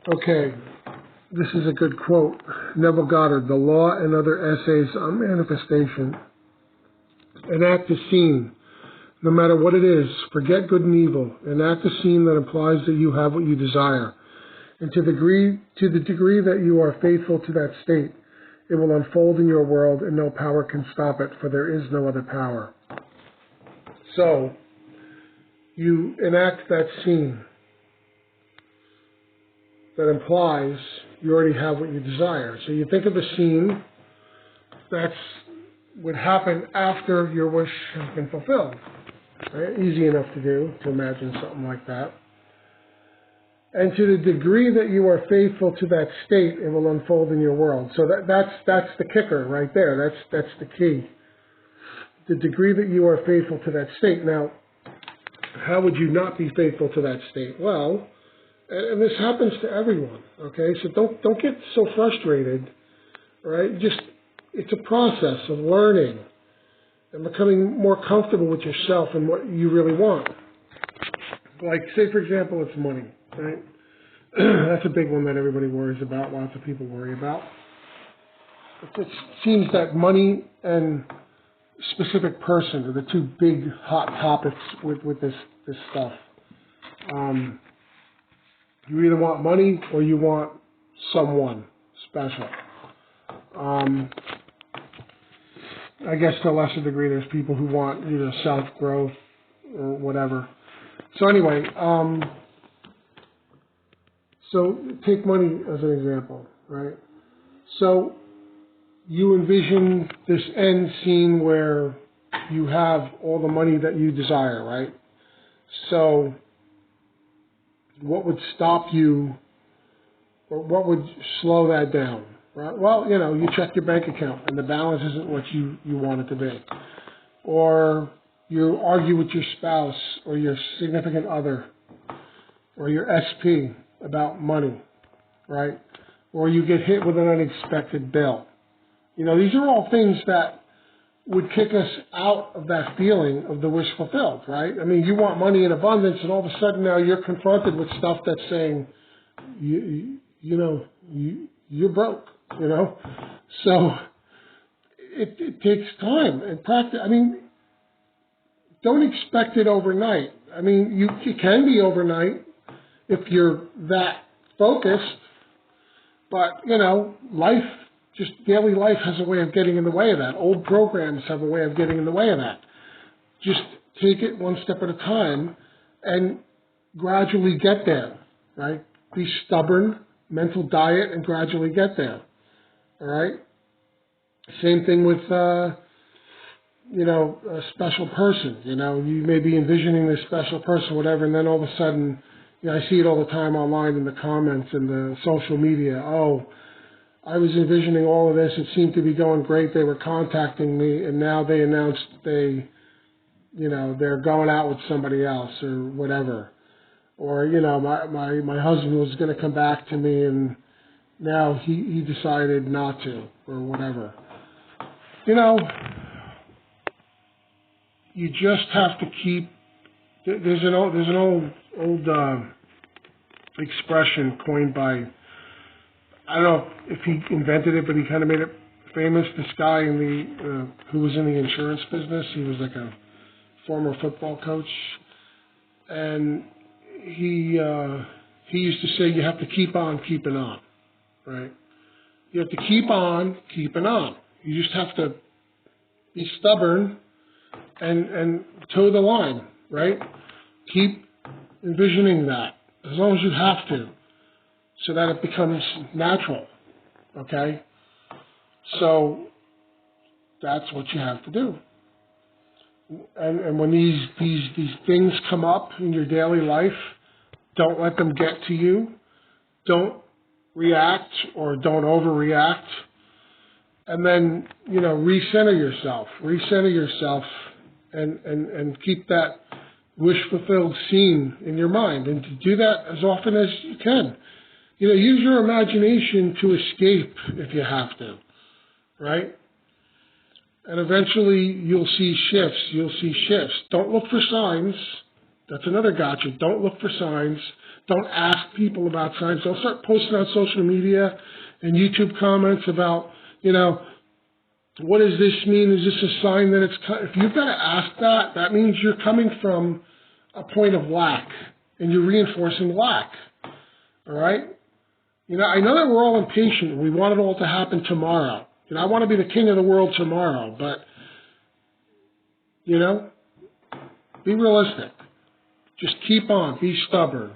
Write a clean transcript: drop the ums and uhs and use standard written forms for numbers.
Okay, this is a good quote. Neville Goddard, The Law and Other Essays on Manifestation. Enact a scene, no matter what it is. Forget good and evil. Enact a scene that implies that you have what you desire. And to the degree that you are faithful to that state, it will unfold in your world and no power can stop it, for there is no other power. So, you enact that scene that implies you already have what you desire. So you think of a scene that would happen after your wish has been fulfilled. Right? Easy enough to do, to imagine something like that. And to the degree that you are faithful to that state, it will unfold in your world. So that's the kicker right there. That's the key. The degree that you are faithful to that state. Now, how would you not be faithful to that state? Well, and this happens to everyone, okay? So don't get so frustrated, right? It's a process of learning and becoming more comfortable with yourself and what you really want. Like, say, for example, it's money, right? That's a big one that everybody worries about, lots of people worry about. It seems that money and specific person are the two big hot topics with this stuff. You either want money or you want someone special. I guess to a lesser degree, there's people who want either self-growth or whatever. So anyway, so take money as an example, right? So you envision this end scene where you have all the money that you desire, right? So what would stop you, or what would slow that down? Right? Well, you check your bank account and the balance isn't what you want it to be. Or you argue with your spouse or your significant other or your SP about money, right? Or you get hit with an unexpected bill. These are all things that would kick us out of that feeling of the wish fulfilled, right? I mean, you want money in abundance, and all of a sudden now you're confronted with stuff that's saying, you're broke, So it takes time and practice. I mean, don't expect it overnight. I mean, it can be overnight if you're that focused, but, daily life has a way of getting in the way of that. Old programs have a way of getting in the way of that. Just take it one step at a time and gradually get there, right? Be stubborn, mental diet, and gradually get there, all right? Same thing with, a special person. You may be envisioning this special person, whatever, and then all of a sudden, I see it all the time online in the comments and the social media. Oh, I was envisioning all of this. It seemed to be going great. They were contacting me, and now they announced they're going out with somebody else or whatever. Or, my husband was going to come back to me, and now he decided not to, or whatever. You just have to keep. There's an old expression coined by, I don't know if he invented it, but he kind of made it famous. This guy who was in the insurance business, he was like a former football coach, and he used to say, you have to keep on keeping on, right? You have to keep on keeping on. You just have to be stubborn and toe the line, right? Keep envisioning that as long as you have to, so that it becomes natural, okay? So that's what you have to do. And when these things come up in your daily life, don't let them get to you. Don't react or don't overreact. And then, recenter yourself and keep that wish fulfilled scene in your mind. And to do that as often as you can. Use your imagination to escape if you have to, right? And eventually you'll see shifts. Don't look for signs. That's another gotcha. Don't look for signs. Don't ask people about signs. Don't start posting on social media and YouTube comments about, what does this mean? Is this a sign that if you've got to ask that, that means you're coming from a point of lack, and you're reinforcing lack. All right? I know that we're all impatient. We want it all to happen tomorrow. I want to be the king of the world tomorrow, but, be realistic. Just keep on. Be stubborn.